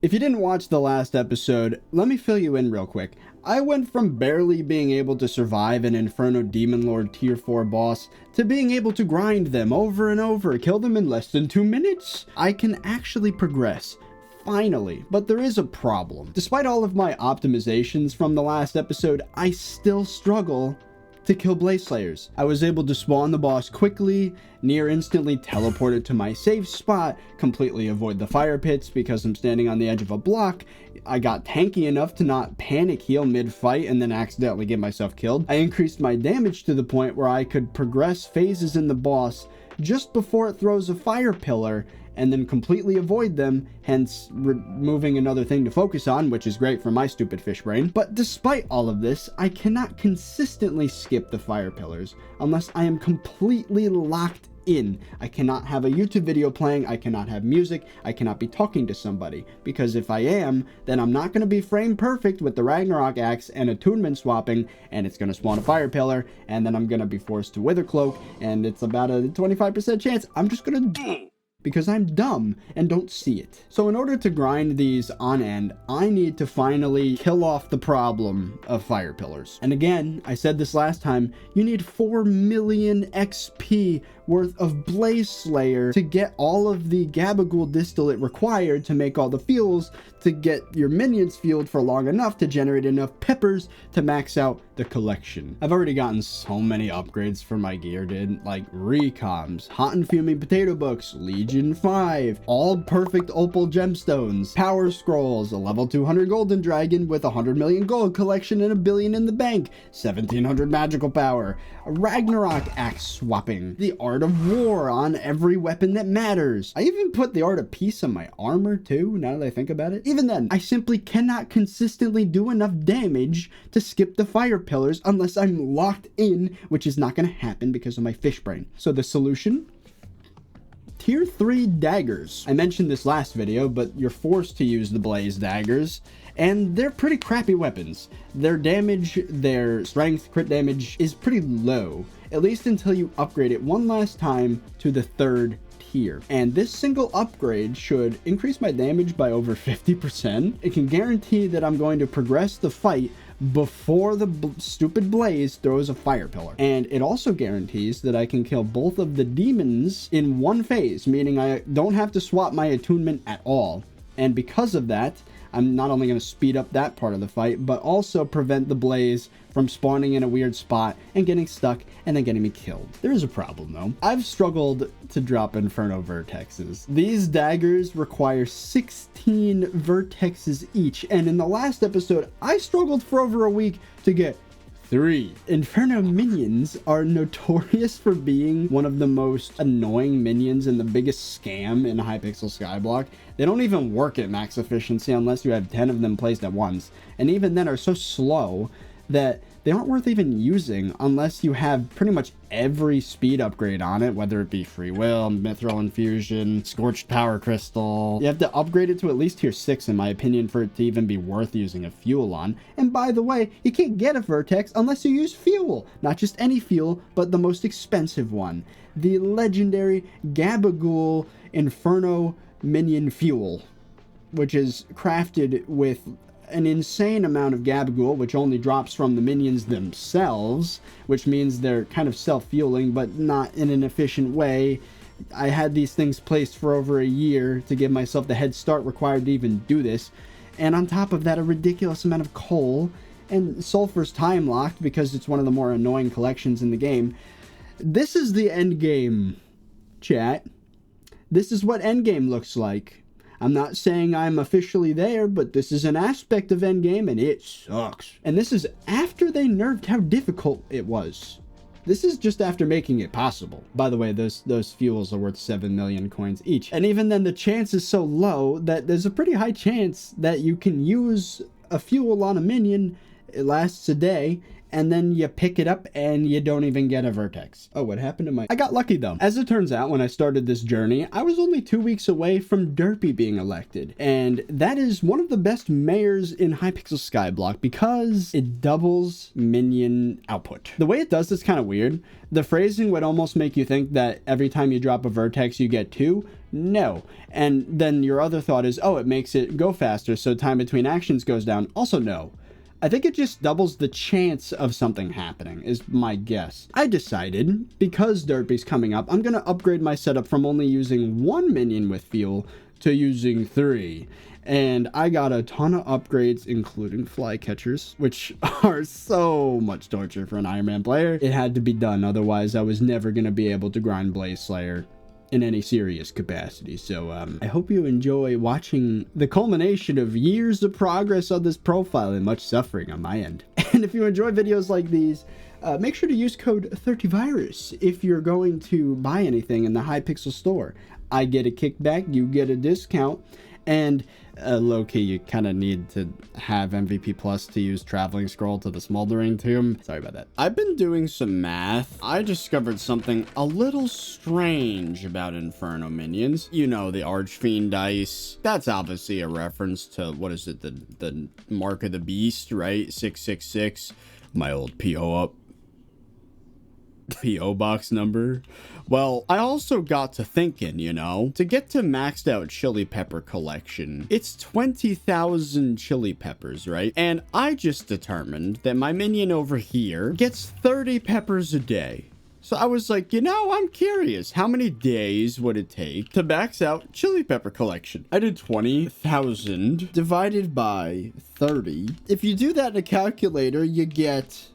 If you didn't watch the last episode, let me fill you in real quick. I went from barely being able to survive an Inferno Demon Lord tier 4 boss to being able to grind them over and over, kill them in less than 2 minutes. I can actually progress. Finally, but there is a problem. Despite all of my optimizations from the last episode, I still struggle to kill Blaze Slayers. I was able to spawn the boss quickly, near instantly teleport it to my safe spot, completely avoid the fire pits because I'm standing on the edge of a block. I got tanky enough to not panic heal mid-fight and then accidentally get myself killed. I increased my damage to the point where I could progress phases in the boss just before it throws a fire pillar and then completely avoid them, hence removing another thing to focus on, which is great for my stupid fish brain. But despite all of this, I cannot consistently skip the fire pillars unless I am completely locked in. I cannot have a YouTube video playing, I cannot have music, I cannot be talking to somebody, because if I am, then I'm not going to be frame perfect with the Ragnarok axe and attunement swapping, and it's going to spawn a fire pillar, and then I'm going to be forced to Wither Cloak, and it's about a 25% chance I'm just going to because I'm dumb and don't see it. So in order to grind these on end, I need to finally kill off the problem of fire pillars. And again, I said this last time, you need 4 million XP worth of Blaze Slayer to get all of the Gabagool distillate required to make all the fuels to get your minions fueled for long enough to generate enough peppers to max out the collection. I've already gotten so many upgrades for my gear, dude. Like recoms, hot and fuming potato books, Legion 5, all perfect opal gemstones, power scrolls, a level 200 golden dragon with 100 million gold collection and 1 billion in the bank, 1700 magical power, a Ragnarok axe swapping, the art of war on every weapon that matters. I even put the art of peace on my armor too, now that I think about it. Even then, I simply cannot consistently do enough damage to skip the fire pillars unless I'm locked in, which is not going to happen because of my fish brain. So the solution? Tier 3 daggers. I mentioned this last video, but you're forced to use the blaze daggers, and they're pretty crappy weapons. Their damage, their strength, crit damage is pretty low, at least until you upgrade it one last time to the 3rd tier. And this single upgrade should increase my damage by over 50%. It can guarantee that I'm going to progress the fight before the stupid blaze throws a fire pillar. And it also guarantees that I can kill both of the demons in one phase, meaning I don't have to swap my attunement at all. And because of that, I'm not only going to speed up that part of the fight, but also prevent the blaze from spawning in a weird spot and getting stuck and then getting me killed. There is a problem though. I've struggled to drop Inferno Vertexes. These daggers require 16 vertexes each, and in the last episode, I struggled for over a week to get 3. Inferno minions are notorious for being one of the most annoying minions and the biggest scam in Hypixel Skyblock. They don't even work at max efficiency unless you have 10 of them placed at once, and even then are so slow that they aren't worth even using unless you have pretty much every speed upgrade on it, whether it be Free Will, Mithril Infusion, Scorched Power Crystal. You have to upgrade it to at least tier 6 in my opinion for it to even be worth using a fuel on. And by the way, you can't get a Vertex unless you use fuel. Not just any fuel, but the most expensive one. The legendary Gabagool Inferno Minion Fuel, which is crafted with an insane amount of Gabagool, which only drops from the minions themselves, which means they're kind of self-fueling, but not in an efficient way. I had these things placed for over a year to give myself the head start required to even do this, and on top of that, a ridiculous amount of coal, and sulfur's time locked because it's one of the more annoying collections in the game. This is the end game, chat. This is what endgame looks like. I'm not saying I'm officially there, but this is an aspect of endgame, and it sucks. And this is after they nerfed how difficult it was. This is just after making it possible. By the way, those fuels are worth 7 million coins each. And even then, the chance is so low that there's a pretty high chance that you can use a fuel on a minion it lasts a day, and then you pick it up and you don't even get a vertex. Oh, what happened to my... I got lucky though. As it turns out, when I started this journey, I was only 2 weeks away from Derpy being elected. And that is one of the best mayors in Hypixel Skyblock because it doubles minion output. The way it does this kind of weird. The phrasing would almost make you think that every time you drop a vertex, you get 2. No. And then your other thought is, oh, it makes it go faster, so time between actions goes down. Also, no. I think it just doubles the chance of something happening, is my guess. I decided, because Derpy's coming up, I'm going to upgrade my setup from only using 1 minion with fuel to using 3. And I got a ton of upgrades, including flycatchers, which are so much torture for an Iron Man player. It had to be done, otherwise I was never going to be able to grind Blaze Slayer in any serious capacity. So I hope you enjoy watching the culmination of years of progress on this profile and much suffering on my end. And if you enjoy videos like these, make sure to use code ThirtyVirus if you're going to buy anything in the Hypixel store. I get a kickback, you get a discount, and low-key, you kind of need to have MVP Plus to use Traveling Scroll to the Smoldering Tomb. Sorry about that. I've been doing some math. I discovered something a little strange about Inferno minions. You know, the Archfiend dice. That's obviously a reference to, what is it, the Mark of the Beast, right? 666. My old P.O. box number. Well, I also got to thinking, you know, to get to maxed out chili pepper collection, it's 20,000 chili peppers, right? And I just determined that my minion over here gets 30 peppers a day. So I was like, you know, I'm curious, how many days would it take to max out chili pepper collection? I did 20,000 divided by 30. If you do that in a calculator, you get...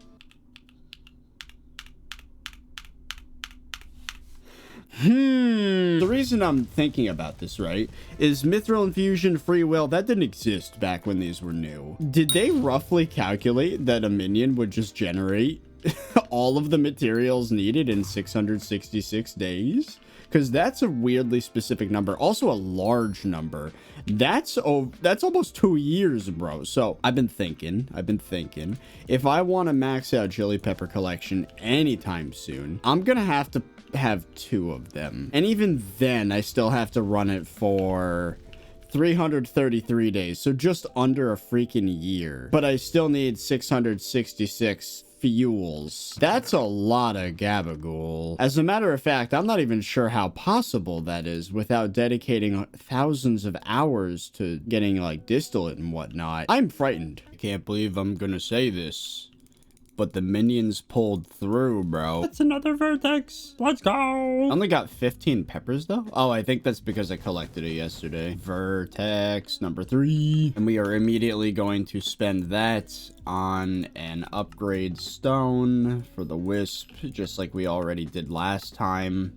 The reason I'm thinking about this, right, is Mithril Infusion, Free Will, that didn't exist back when these were new. Did they roughly calculate that a minion would just generate all of the materials needed in 666 days? Because that's a weirdly specific number. Also a large number. That's almost 2 years, bro. So I've been thinking, if I want to max out chili pepper collection anytime soon, I'm going to have 2 of them. And even then, I still have to run it for 333 days. So just under a freaking year. But I still need 666 fuels. That's a lot of gabagool. As a matter of fact, I'm not even sure how possible that is without dedicating thousands of hours to getting like distillate and whatnot. I'm frightened. I can't believe I'm gonna say this, but the minions pulled through, bro. That's another vertex. Let's go. I only got 15 peppers, though. Oh, I think that's because I collected it yesterday. Vertex number 3. And we are immediately going to spend that on an upgrade stone for the Wisp, just like we already did last time.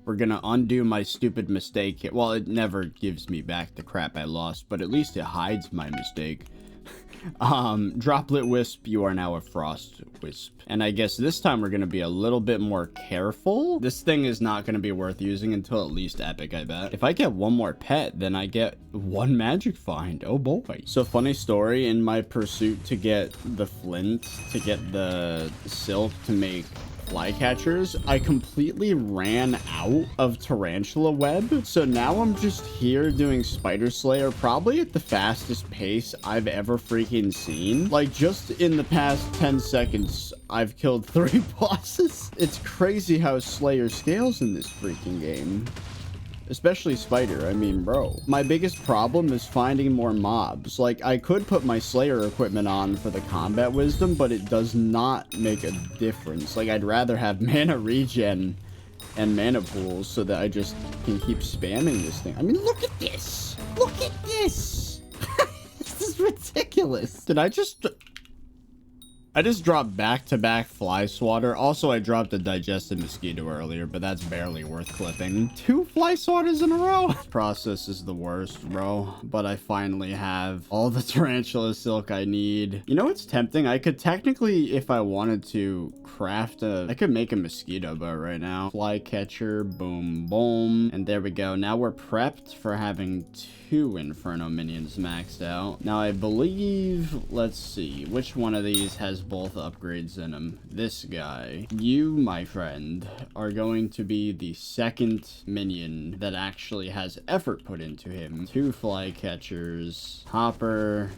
We're gonna undo my stupid mistake. Well, it never gives me back the crap I lost, but at least it hides my mistake. Droplet Wisp, you are now a Frost Wisp. And I guess this time we're going to be a little bit more careful. This thing is not going to be worth using until at least Epic, I bet. If I get one more pet, then I get 1 magic find. Oh boy. So funny story, in my pursuit to get the flint, to get the silk to make flycatchers, I completely ran out of tarantula web. So now I'm just here doing Spider Slayer, probably at the fastest pace I've ever freaking seen. Like, just in the past 10 seconds, I've killed 3 bosses. It's crazy how Slayer scales in this freaking game. Especially Spider, I mean, bro. My biggest problem is finding more mobs. Like, I could put my Slayer equipment on for the combat wisdom, but it does not make a difference. Like, I'd rather have mana regen and mana pools so that I just can keep spamming this thing. I mean, look at this! Look at this! This is ridiculous. Did I just... I just dropped back-to-back fly swatter. Also, I dropped a digested mosquito earlier, but that's barely worth clipping. 2 fly swatters in a row. Process is the worst, bro. But I finally have all the tarantula silk I need. You know what's tempting? I could technically, if I wanted to, I could make a mosquito boat right now. Fly catcher, boom, boom. And there we go. Now we're prepped for having 2 Inferno minions maxed out. Now I believe, let's see, which one of these has both upgrades in them? This guy. You, my friend, are going to be the second minion that actually has effort put into him. 2 fly catchers, hopper.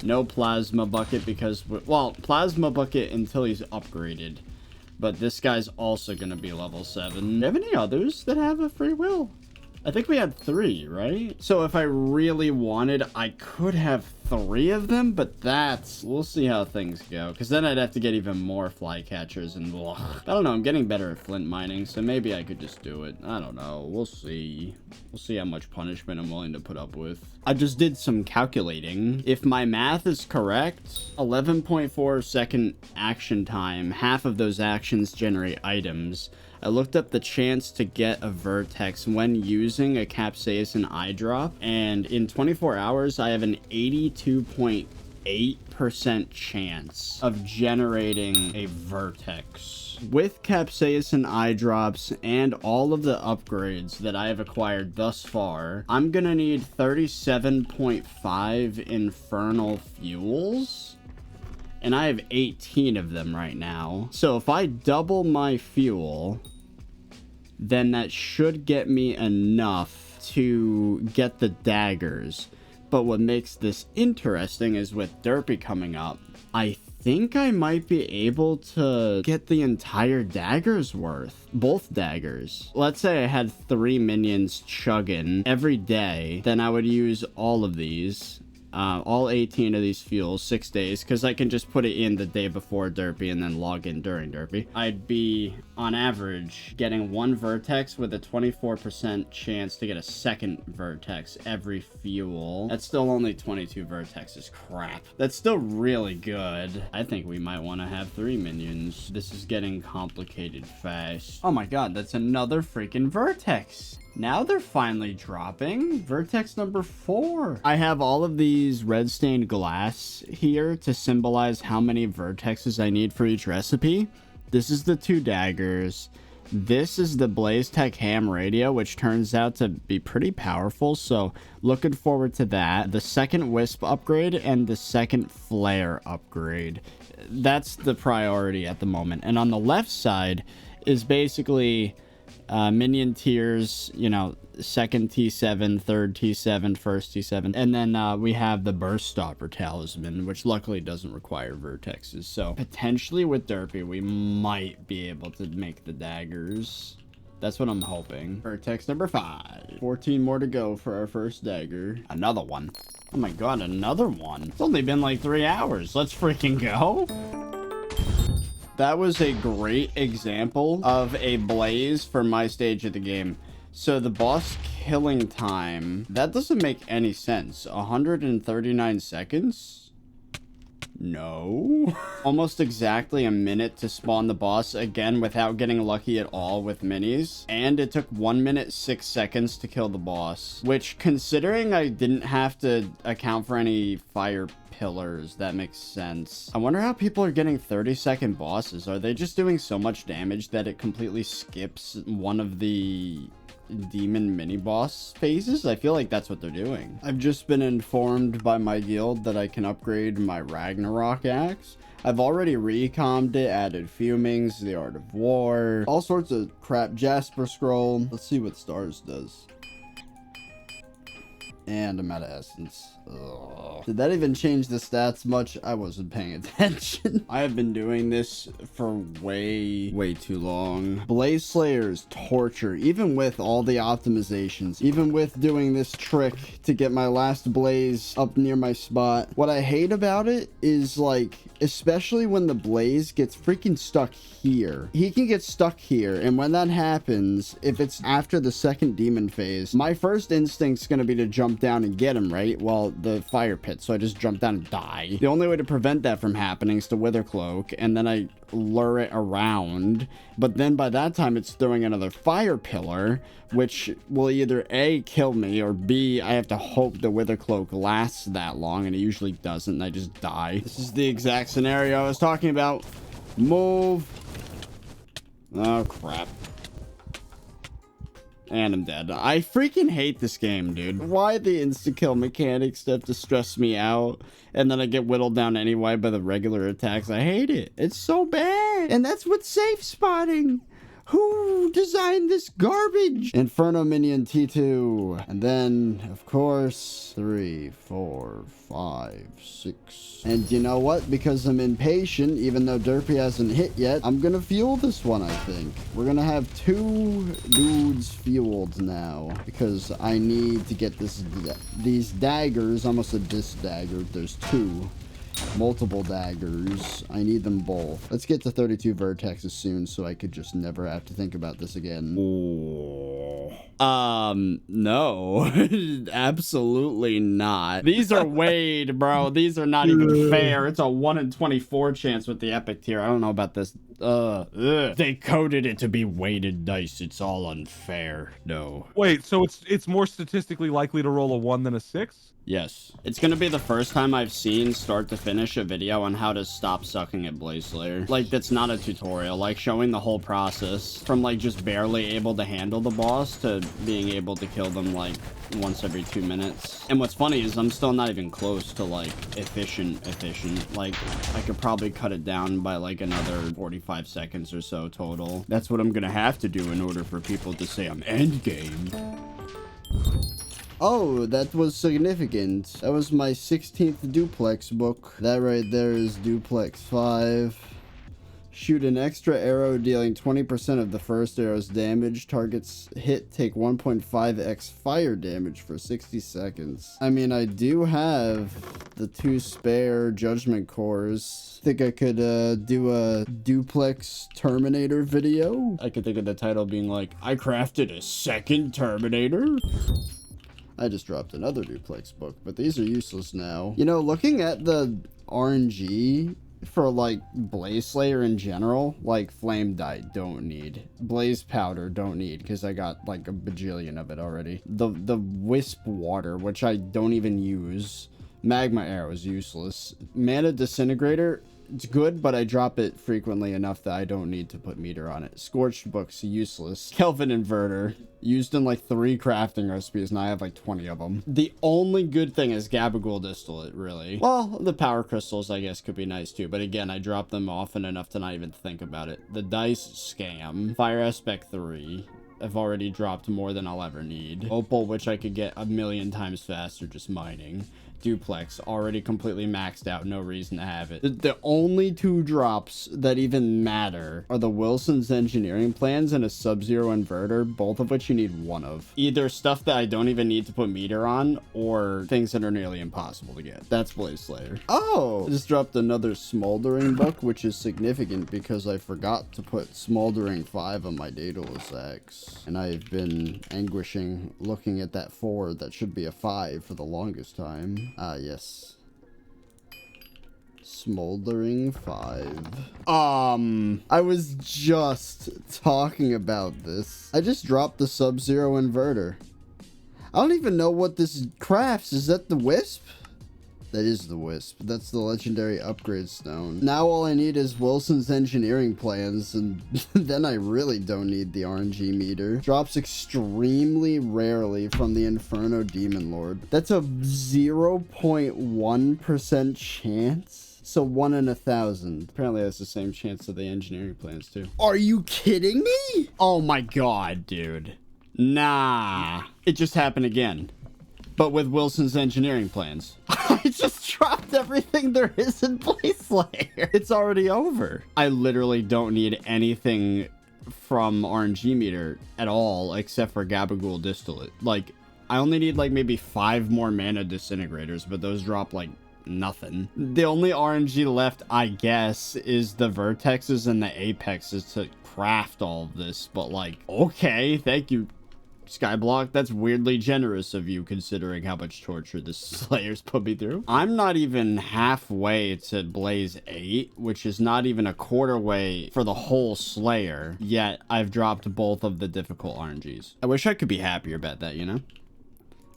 No plasma bucket because, well, plasma bucket until he's upgraded. But this guy's also going to be level 7. Do you have any others that have a free will? I think we had 3, right? So if I really wanted, I could have 3 of them, but we'll see how things go. Because then I'd have to get even more flycatchers and ugh. I don't know, I'm getting better at flint mining, so maybe I could just do it. I don't know, we'll see. We'll see how much punishment I'm willing to put up with. I just did some calculating. If my math is correct, 11.4 second action time, half of those actions generate items. I looked up the chance to get a vertex when using a capsaicin eye drop, and in 24 hours, I have an 82.8% chance of generating a vertex. With capsaicin eye drops and all of the upgrades that I have acquired thus far, I'm gonna need 37.5 infernal fuels. And I have 18 of them right now. So if I double my fuel, then that should get me enough to get the daggers. But what makes this interesting is with Derpy coming up, I think I might be able to get the entire dagger's worth. Both daggers. Let's say I had 3 minions chugging every day, then I would use all of these. All 18 of these fuels, 6 days, because I can just put it in the day before Derpy and then log in during Derpy. I'd be, on average, getting 1 vertex with a 24% chance to get a second vertex every fuel. That's still only 22 vertexes. Crap. That's still really good. I think we might want to have 3 minions. This is getting complicated fast. Oh my god, that's another freaking vertex. Now they're finally dropping. Vertex number 4. I have all of these red stained glass here to symbolize how many vertexes I need for each recipe. This is the 2 daggers. This is the Blaze Tech ham radio, which turns out to be pretty powerful, so looking forward to that. The second wisp upgrade and the second flare upgrade. That's the priority at the moment. And on the left side is basically minion tiers, you know, second T7, third T7, first T7, and then we have the burst stopper talisman, which luckily doesn't require vertexes. So potentially with Derpy we might be able to make the daggers. That's what I'm hoping. Vertex number 5. 14 more to go for our first dagger. Another one. Oh my god, another one. It's only been like 3 hours. Let's freaking go. That was a great example of a blaze for my stage of the game. So the boss killing time, that doesn't make any sense. 139 seconds? No. Almost exactly a minute to spawn the boss again without getting lucky at all with minis. And it took 1 minute 6 seconds to kill the boss. Which, considering I didn't have to account for any fire pillars, that makes sense. I wonder how people are getting 30-second bosses. Are they just doing so much damage that it completely skips one of the demon mini boss phases? I feel like that's what they're doing. I've just been informed by my guild that I can upgrade my Ragnarok axe. I've already recommed it, added fumings, the art of war, all sorts of crap. Jasper scroll. Let's see what stars does. And I'm out of essence. Ugh. Did that even change the stats much? I wasn't paying attention. I have been doing this for way too long. Blaze Slayers torture, even with all the optimizations, even with doing this trick to get my last blaze up near my spot. What I hate about it is, like, especially when the blaze gets freaking stuck here. He can get stuck here, and when that happens, if it's after the second demon phase, my first instinct's gonna be to jump down and get him, right? Well, the fire pit, so I just jump down and die. The only way to prevent that from happening is to Wither Cloak, and then I lure it around, but then by that time it's throwing another fire pillar, which will either A, kill me, or B, I have to hope the Wither Cloak lasts that long, and it usually doesn't, and I just die. This is the exact scenario I was talking about. Move. Oh, crap. And I'm dead. I freaking hate this game, dude. Why the insta-kill mechanics have to stress me out, and then I get whittled down anyway by the regular attacks? I hate it. It's so bad. And that's what's safe spotting. Who designed this garbage? Inferno Minion T2. And then, of course, 3, 4, 5, 6. And you know what? Because I'm impatient, even though Derpy hasn't hit yet, I'm gonna fuel this one, I think. We're gonna have 2 dudes fueled now, because I need to get these daggers. Almost a disc dagger. There's 2. Multiple daggers. I need them both. Let's get to 32 vertexes soon so I could just never have to think about this again. No. Absolutely not. These are weighed, bro. These are not even fair. It's a 1 in 24 chance with the epic tier. I don't know about this. They coded it to be weighted dice. It's all unfair. No. Wait, so it's more statistically likely to roll a 1 than a 6? Yes. It's gonna be the first time I've seen start to finish a video on how to stop sucking at Blaze Slayer. Like, that's not a tutorial. Like, showing the whole process from, like, just barely able to handle the boss to being able to kill them, like, once every 2 minutes. And what's funny is I'm still not even close to, like, efficient. Like, I could probably cut it down by, like, another 45 seconds or so total. That's what I'm gonna have to do in order for people to say I'm endgame. Oh, that was significant. That was my 16th duplex book. That right there is duplex 5. Shoot an extra arrow dealing 20% of the first arrow's damage. Targets hit take 1.5x fire damage for 60 seconds. I mean, I do have the 2 spare judgment cores. Think I could do a duplex Terminator video? I could think of the title being like, I crafted a second Terminator. I just dropped another duplex book, but these are useless now. You know, looking at the RNG for, like, Blaze Slayer in general, like, Flame Dye, don't need. Blaze Powder, don't need, because I got, like, a bajillion of it already. The Wisp Water, which I don't even use. Magma Arrow is useless. Mana Disintegrator, it's good, but I drop it frequently enough that I don't need to put meter on it. Scorched Book's useless. Kelvin Inverter, used in like 3 crafting recipes, and I have like 20 of them. The only good thing is Gabagool Distillate, really. Well, the Power Crystals, I guess, could be nice too, but again, I drop them often enough to not even think about it. The Dice Scam. Fire Aspect 3. I've already dropped more than I'll ever need. Opal, which I could get 1,000,000 times faster just mining. Duplex, already completely maxed out, no reason to have it. The only 2 drops that even matter are the Wilson's engineering plans and a Sub-Zero inverter, both of which you need 1 of. Either stuff that I don't even need to put meter on, or things that are nearly impossible to get. That's Blaze Slayer. Oh! I just dropped another Smoldering book, which is significant because I forgot to put Smoldering 5 on my Daedalus axe. And I've been anguishing looking at that 4 that should be a 5 for the longest time. Ah, yes. Smoldering 5. I was just talking about this. I just dropped the Sub-Zero inverter. I don't even know what this crafts. Is that the Wisp? That is the Wisp. That's the legendary upgrade stone. Now all I need is Wilson's engineering plans, and then I really don't need the RNG meter. Drops extremely rarely from the Inferno Demon Lord. That's a 0.1% chance? So 1 in 1,000. Apparently that's the same chance of the engineering plans too. Are you kidding me? Oh my god, dude. Nah. It just happened again. But with Wilson's engineering plans. I just dropped everything there is in Blaze Slayer. It's already over. I literally don't need anything from RNG meter at all except for Gabagool Distillate. Like, I only need like maybe 5 more mana disintegrators, but those drop like nothing. The only RNG left, I guess, is the vertexes and the apexes to craft all of this. But like, okay, thank you SkyBlock, that's weirdly generous of you considering how much torture the Slayers put me through. I'm not even halfway to Blaze 8, which is not even a quarter way for the whole Slayer, yet I've dropped both of the difficult RNGs. I wish I could be happier about that, you know?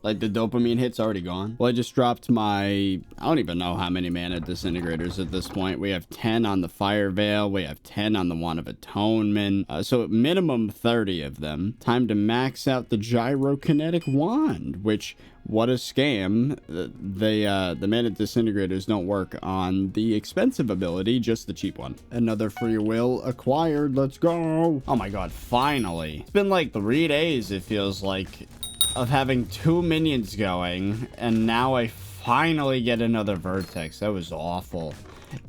Like, the dopamine hit's already gone. Well, I just dropped my... I don't even know how many mana disintegrators at this point. We have 10 on the Fire Veil. We have 10 on the Wand of Atonement. So minimum 30 of them. Time to max out the Gyrokinetic Wand, which... What a scam. The mana disintegrators don't work on the expensive ability, just the cheap one. Another free will acquired. Let's go. Oh my god, finally. It's been like 3 days, it feels like, of having 2 minions going, and now I finally get another Vertex. That was awful.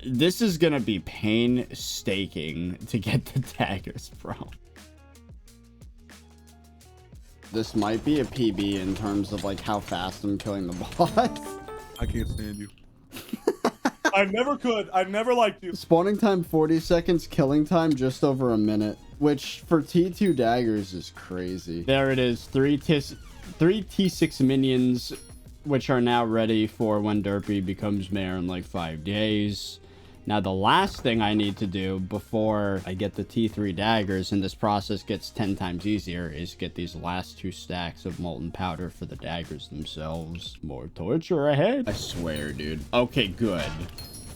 This is gonna be painstaking to get the daggers, bro. This might be a PB in terms of like how fast I'm killing the boss. I can't stand you. I never could. I never liked you. Spawning time 40 seconds, killing time just over a minute, which for T2 daggers is crazy. There it is, 3 T6 minions, which are now ready for when Derpy becomes mayor in like 5 days. Now, the last thing I need to do before I get the T3 daggers, and this process gets 10 times easier, is get these last 2 stacks of molten powder for the daggers themselves. More torture ahead. I swear, dude. Okay, good.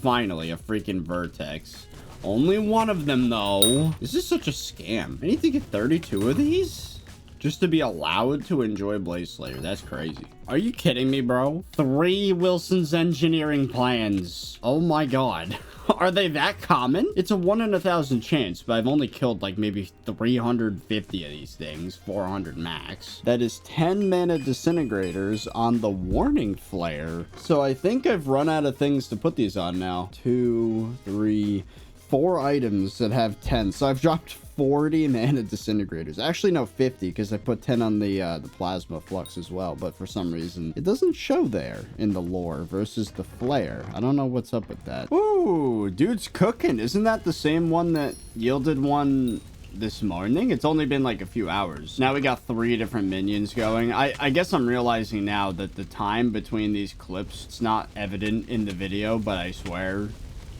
Finally, a freaking Vertex. Only one of them, though. This is such a scam. I need to get 32 of these? Just to be allowed to enjoy Blaze Slayer. That's crazy. Are you kidding me, bro? 3 Wilson's engineering plans. Oh my god. Are they that common? It's a 1 in 1,000 chance, but I've only killed like maybe 350 of these things. 400 max. That is 10 mana disintegrators on the warning flare. So I think I've run out of things to put these on now. 2, 3, 4 items that have 10. So I've dropped 40 mana disintegrators. Actually, no, 50, because I put 10 on the plasma flux as well, but for some reason it doesn't show there in the lore versus the flare. I don't know what's up with that. Ooh, dude's cooking. Isn't that the same one that yielded one this morning? It's only been like a few hours. Now we got 3 different minions going. I guess I'm realizing now that the time between these clips, it's not evident in the video, but I swear,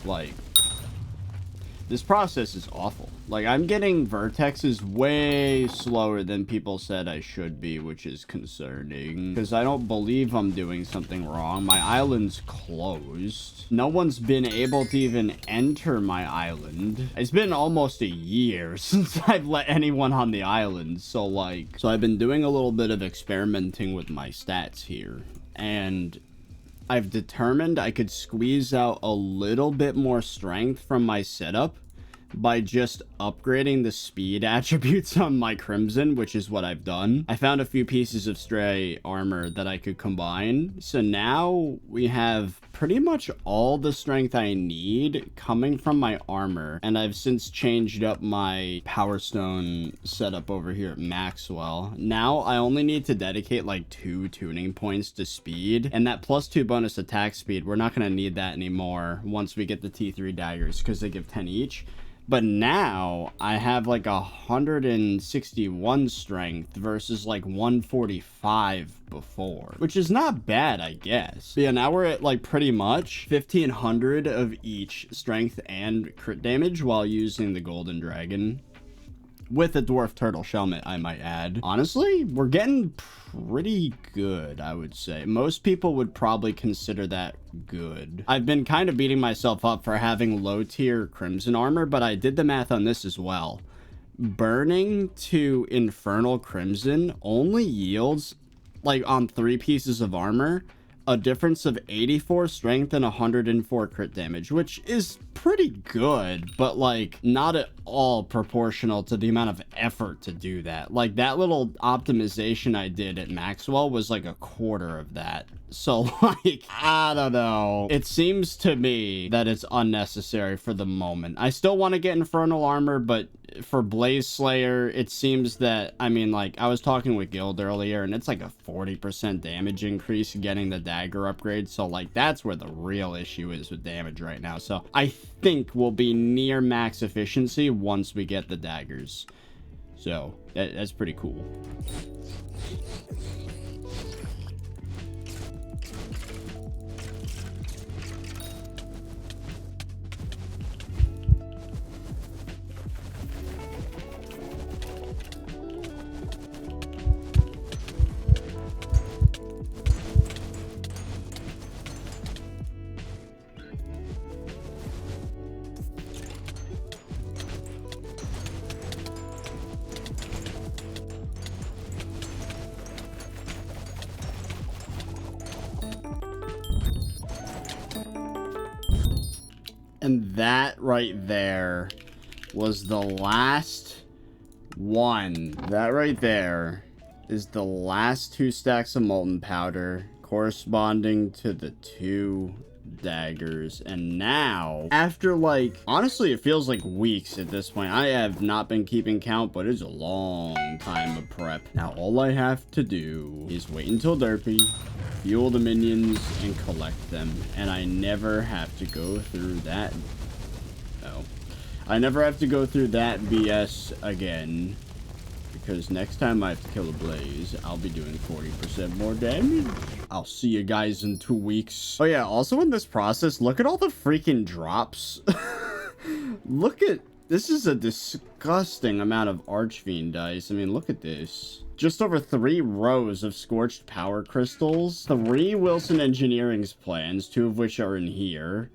like, this process is awful. Like, I'm getting Vertexes way slower than people said I should be, which is concerning. Because I don't believe I'm doing something wrong. My island's closed. No one's been able to even enter my island. It's been almost a year since I've let anyone on the island. So, like... So I've been doing a little bit of experimenting with my stats here. And I've determined I could squeeze out a little bit more strength from my setup by just upgrading the speed attributes on my Crimson, which is what I've done. I found a few pieces of stray armor that I could combine. So now we have pretty much all the strength I need coming from my armor. And I've since changed up my Power Stone setup over here at Maxwell. Now I only need to dedicate like 2 tuning points to speed. And that +2 bonus attack speed, we're not going to need that anymore once we get the T3 daggers because they give 10 each. But now I have like 161 strength versus like 145 before, which is not bad, I guess. But yeah, now we're at like pretty much 1,500 of each strength and crit damage while using the Golden Dragon. With a Dwarf Turtle Shellmet, I might add. Honestly, we're getting pretty good, I would say. Most people would probably consider that good. I've been kind of beating myself up for having low-tier Crimson armor, but I did the math on this as well. Burning to Infernal Crimson only yields, like on 3 pieces of armor, a difference of 84 strength and 104 crit damage, which is pretty good, but like not at all proportional to the amount of effort to do that. Like that little optimization I did at Maxwell was like a quarter of that. So like, I don't know. It seems to me that it's unnecessary for the moment. I still want to get Infernal Armor, but for Blaze Slayer, it seems that, I mean, like, I was talking with Guild earlier, and it's like a 40% damage increase getting the dagger upgrade. So like, that's where the real issue is with damage right now. So I think we'll be near max efficiency once we get the daggers. So that's pretty cool. And that right there was the last one. That right there is the last 2 stacks of molten powder corresponding to the 2 daggers. And now, after like, honestly, it feels like weeks at this point. I have not been keeping count, but it's a long time of prep. Now, all I have to do is wait until Derpy, fuel the minions, and collect them. And I never have to go through that. Oh. I never have to go through that BS again. Because next time I have to kill a blaze, I'll be doing 40% more damage. I'll see you guys in 2 weeks. Oh yeah, also in this process, look at all the freaking drops. Look at... This is a disgusting amount of Archfiend dice. I mean, look at this. Just over 3 rows of Scorched Power Crystals. 3 Wilson Engineering's plans, 2 of which are in here.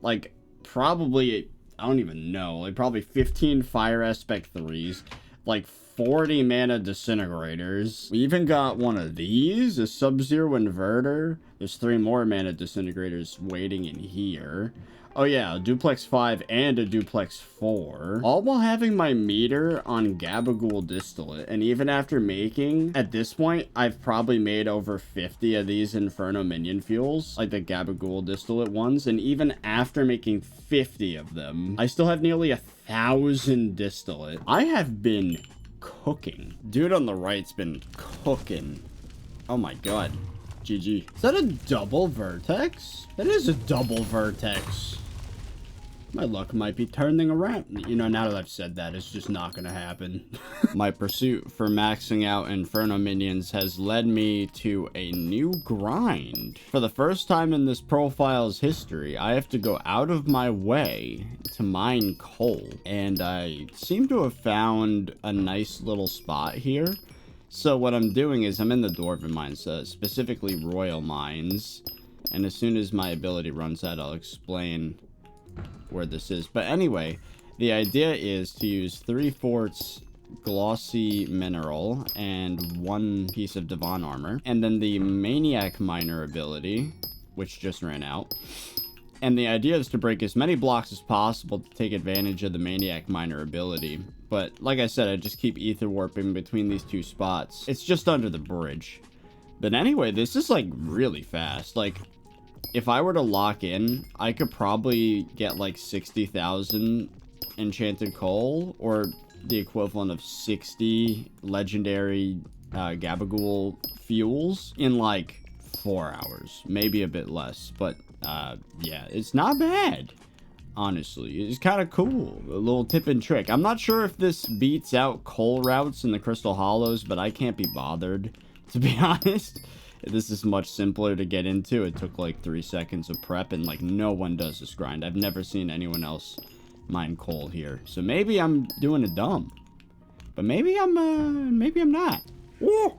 Like, probably... I don't even know. Like, probably 15 Fire Aspect 3s. Like, 40 mana Disintegrators. We even got one of these, a Sub-Zero Inverter. There's 3 more mana Disintegrators waiting in here. Oh yeah, a Duplex 5 and a Duplex 4. All while having my meter on Gabagool Distillate. And even after making, at this point, I've probably made over 50 of these Inferno Minion Fuels. Like the Gabagool Distillate ones. And even after making 50 of them, I still have nearly 1,000 Distillate. I have been cooking. Dude on the right's been cooking. Oh my god. GG. Is that a double vertex? That is a double vertex. My luck might be turning around. You know, now that I've said that, it's just not gonna happen. My pursuit for maxing out Inferno Minions has led me to a new grind. For the first time in this profile's history, I have to go out of my way to mine coal. And I seem to have found a nice little spot here. So what I'm doing is I'm in the Dwarven Mines, specifically Royal Mines. And as soon as my ability runs out, I'll explain where this is. But anyway, the idea is to use 3 forts glossy mineral and 1 piece of Devon armor. And then the Maniac Miner ability, which just ran out. And the idea is to break as many blocks as possible to take advantage of the Maniac Miner ability. But like I said, I just keep ether warping between these 2 spots. It's just under the bridge. But anyway, this is like really fast. Like, if I were to lock in, I could probably get like 60,000 enchanted coal, or the equivalent of 60 legendary Gabagool fuels in like 4 hours, maybe a bit less. But yeah, it's not bad. Honestly, it's kind of cool. A little tip and trick. I'm not sure if this beats out coal routes in the Crystal Hollows, but I can't be bothered, to be honest. This is much simpler to get into. It took like 3 seconds of prep, and like no one does this grind. I've never seen anyone else mine coal here. So maybe I'm doing it dumb, but maybe I'm not. Woo!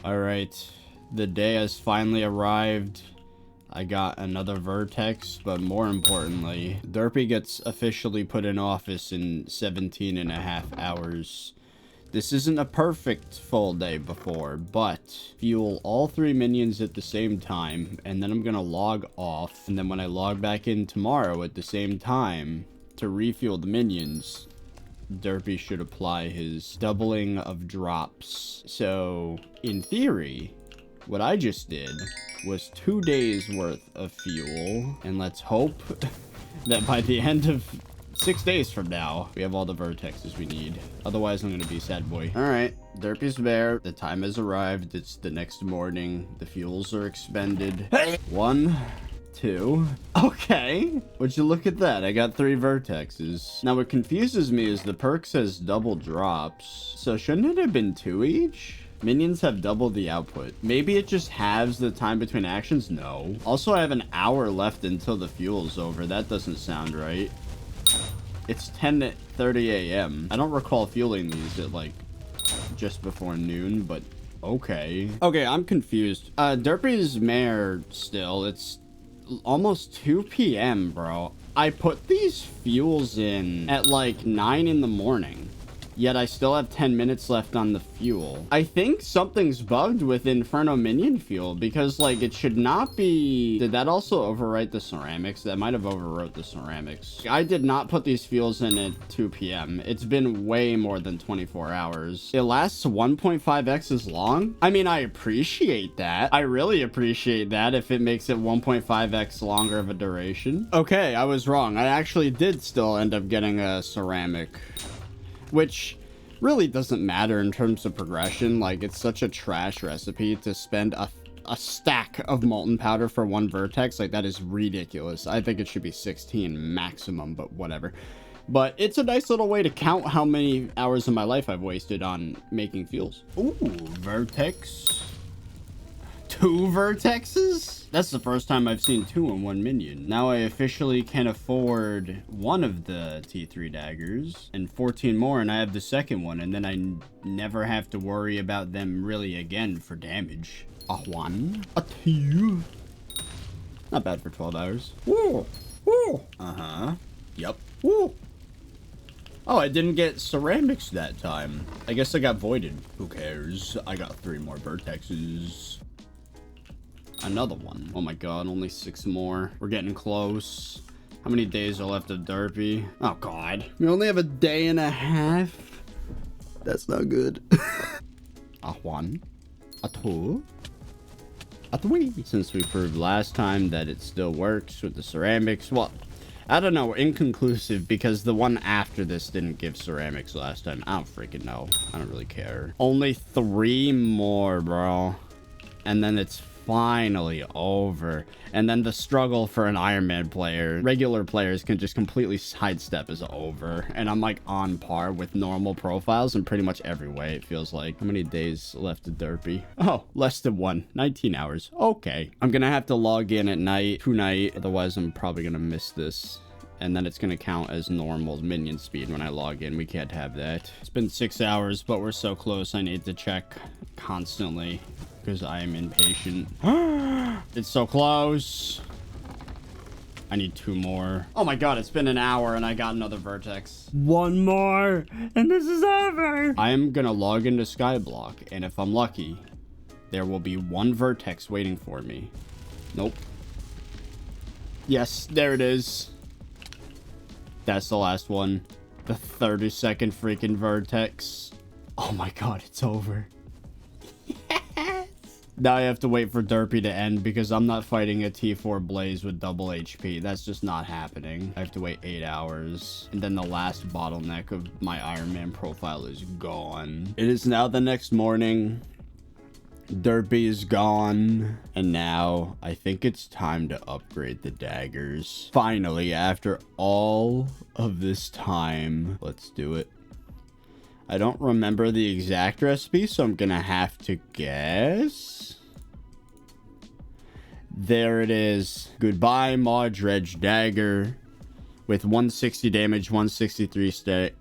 All right, the day has finally arrived. I got another vertex, but more importantly, Derpy gets officially put in office in 17.5 hours. This isn't a perfect full day before, but fuel all 3 minions at the same time, and then I'm gonna log off, and then when I log back in tomorrow at the same time to refuel the minions, Derpy should apply his doubling of drops. So, in theory, what I just did was 2 days worth of fuel, and let's hope that by the end of 6 days from now, we have all the vertexes we need. Otherwise, I'm gonna be a sad boy. All right, Derpy's there. The time has arrived. It's the next morning. The fuels are expended. 1, 2. Okay. Would you look at that? I got 3 vertexes. Now, what confuses me is the perk says double drops. So shouldn't it have been 2 each? Minions have double the output. Maybe it just halves the time between actions? No. Also, I have an hour left until the fuel's over. That doesn't sound right. It's 10:30 a.m. I don't recall fueling these at, like, just before noon, but okay. Okay, I'm confused. Derpy's mare still. It's almost 2 p.m., bro. I put these fuels in at, like, 9 in the morning. Yet I still have 10 minutes left on the fuel. I think something's bugged with Inferno Minion fuel because, like, it should not be... Did that also overwrite the ceramics? That might have overwrote the ceramics. I did not put these fuels in at 2 p.m. It's been way more than 24 hours. It lasts 1.5x as long? I mean, I appreciate that. I really appreciate that if it makes it 1.5x longer of a duration. Okay, I was wrong. I actually did still end up getting a ceramic, which really doesn't matter in terms of progression. Like, it's such a trash recipe to spend a stack of molten powder for 1 vertex. Like, that is ridiculous. I think it should be 16 maximum, but whatever. But it's a nice little way to count how many hours of my life I've wasted on making fuels. Ooh, vertex. 2 vertexes? That's the first time I've seen 2 in 1 minion. Now I officially can afford 1 of the T3 daggers and 14 more, and I have the second one, and then I never have to worry about them really again for damage. A 1, a 2. Not bad for 12 hours. Woo! Woo! Uh-huh. Yep. Woo! Oh, I didn't get ceramics that time. I guess I got voided. Who cares? I got 3 more vertexes. Another one. Oh my god, only 6 more. We're getting close. How many days are left of Derpy? Oh god. We only have a day and a half. That's not good. A 1, a 2, a 3. Since we proved last time that it still works with the ceramics, well, I don't know, inconclusive, because the one after this didn't give ceramics last time. I don't freaking know. I don't really care. Only 3 more, bro. And then it's finally over. And then the struggle for an Iron Man player, regular players can just completely sidestep, is over. And I'm like on par with normal profiles in pretty much every way, it feels like. How many days left to Derpy? Oh, less than 1. 19 hours. Okay. I'm gonna have to log in at night, tonight. Otherwise, I'm probably gonna miss this. And then it's gonna count as normal minion speed when I log in. We can't have that. It's been 6 hours, but we're so close. I need to check constantly because I am impatient. It's so close. I need 2 more. Oh my god, it's been an hour and I got another vertex. 1 more and this is over. I am gonna log into SkyBlock, and if I'm lucky, there will be 1 vertex waiting for me. Nope. Yes, there it is. That's the last one. The 30-second freaking vertex. Oh my god, it's over. Yes! Now I have to wait for Derpy to end because I'm not fighting a T4 Blaze with double HP. That's just not happening. I have to wait 8 hours. And then the last bottleneck of my Iron Man profile is gone. It is now the next morning. Derpy is gone, and now I think it's time to upgrade the daggers. Finally, after all of this time, let's do it. I don't remember the exact recipe, so I'm gonna have to guess. There it is. Goodbye, Maw Dredge dagger. With 160 damage, 163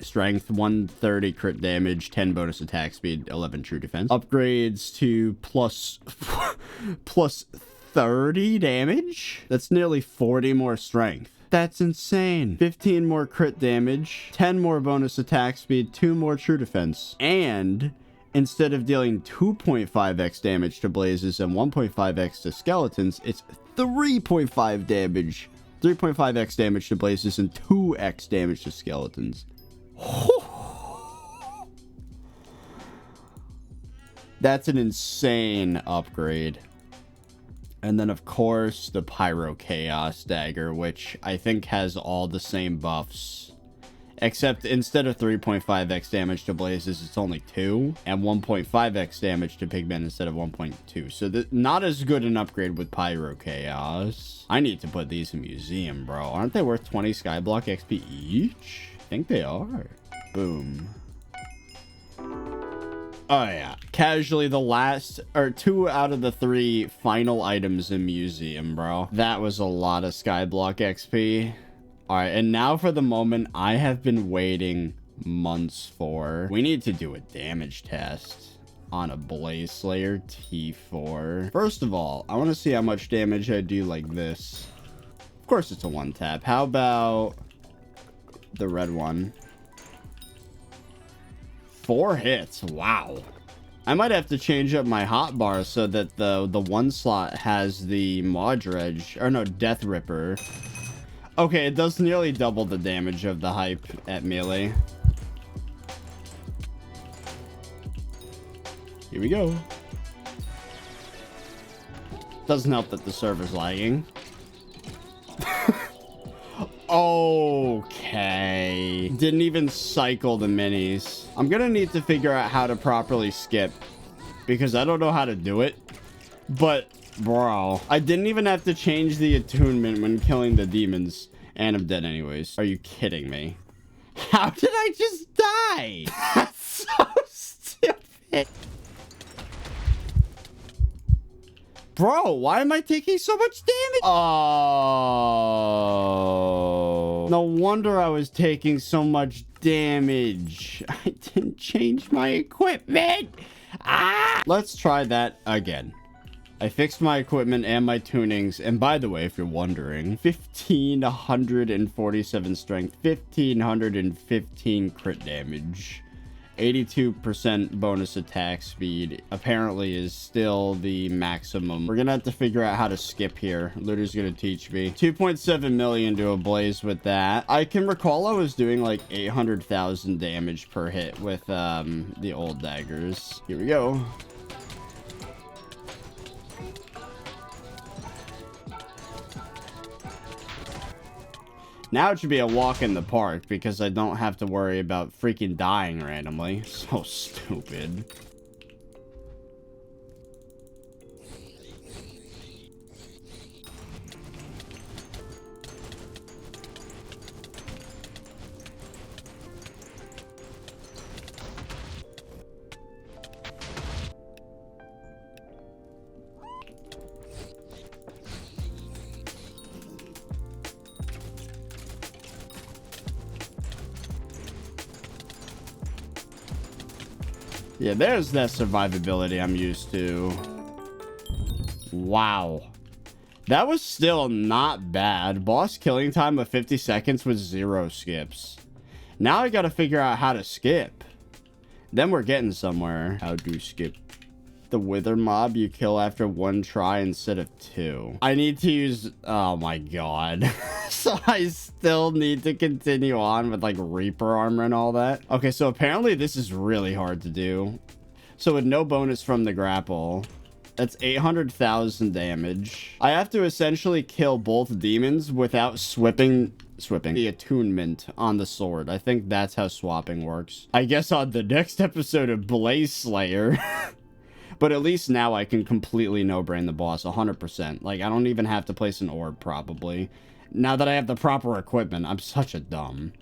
strength, 130 crit damage, 10 bonus attack speed, 11 true defense. Upgrades to plus 30 damage? That's nearly 40 more strength. That's insane. 15 more crit damage, 10 more bonus attack speed, 2 more true defense. And instead of dealing 2.5x damage to blazes and 1.5x to skeletons, it's 3.5 damage. 3.5x damage to blazes and 2x damage to skeletons. That's an insane upgrade. And then, of course, the Pyro Chaos Dagger, which I think has all the same buffs Except instead of 3.5x damage to blazes, it's only 2, and 1.5x damage to pigmen instead of 1.2. So not as good an upgrade with Pyro Chaos. I need to put these in museum, bro. Aren't they worth 20 Skyblock XP each? I think they are. Boom. Oh yeah, casually the last, or 2 out of the 3 final items in museum, bro. That was a lot of Skyblock XP. All right, and now for the moment I have been waiting months for. We need to do a damage test on a Blaze Slayer T4. First of all, I want to see how much damage I do like this. Of course it's a 1-tap. How about the red one? 4 hits. Wow. I might have to change up my hotbar so that the 1 slot has the Maudredge, or no, Death Ripper. Okay, it does nearly double the damage of the hype at melee. Here we go. Doesn't help that the server's lagging. Okay. Didn't even cycle the minis. I'm gonna need to figure out how to properly skip, because I don't know how to do it. But, bro, I didn't even have to change the attunement when killing the demons. And I'm dead anyways. Are you kidding me? How did I just die? That's so stupid. Bro, why am I taking so much damage? Oh. No wonder I was taking so much damage. I didn't change my equipment. Ah! Let's try that again. I fixed my equipment and my tunings. And by the way, if you're wondering, 1,547 strength, 1,515 crit damage, 82% bonus attack speed apparently is still the maximum. We're gonna have to figure out how to skip here. Looter's gonna teach me. 2.7 million to a blaze with that. I can recall I was doing like 800,000 damage per hit with the old daggers. Here we go. Now it should be a walk in the park because I don't have to worry about freaking dying randomly. So stupid. Yeah, there's that survivability I'm used to. Wow. That was still not bad. Boss killing time of 50 seconds with 0 skips. Now I gotta figure out how to skip. Then we're getting somewhere. How to skip. The wither mob you kill after 1 try instead of 2. I need to use... Oh my god. So I still need to continue on with like Reaper armor and all that. Okay, so apparently this is really hard to do. So with no bonus from the grapple, that's 800,000 damage. I have to essentially kill both demons without swapping the attunement on the sword. I think that's how swapping works. I guess on the next episode of Blaze Slayer... But at least now I can completely no-brain the boss 100%. Like, I don't even have to place an orb, probably. Now that I have the proper equipment, I'm such a dumb.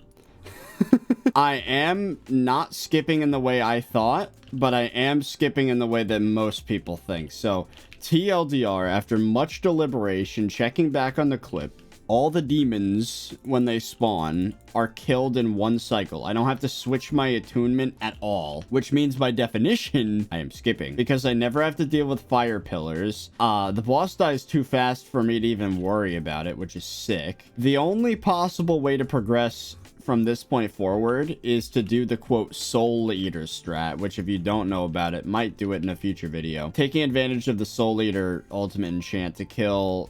I am not skipping in the way I thought, but I am skipping in the way that most people think. So, TLDR, after much deliberation, checking back on the clip, all the demons, when they spawn, are killed in 1 cycle. I don't have to switch my attunement at all, which means by definition, I am skipping because I never have to deal with fire pillars. The boss dies too fast for me to even worry about it, which is sick. The only possible way to progress from this point forward is to do the quote Soul Eater strat, which if you don't know about it, might do it in a future video. Taking advantage of the Soul Eater ultimate enchant to kill...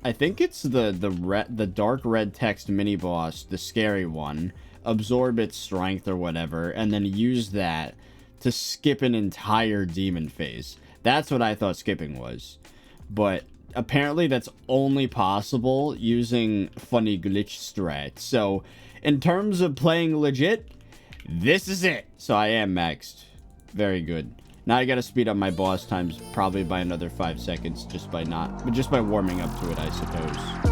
I think it's the dark red text mini boss, the scary one, absorb its strength or whatever, and then use that to skip an entire demon phase. That's what I thought skipping was. But apparently that's only possible using funny glitch strat. So in terms of playing legit, this is it. So I am maxed. Very good. Now I gotta speed up my boss times probably by another 5 seconds just by warming up to it, I suppose.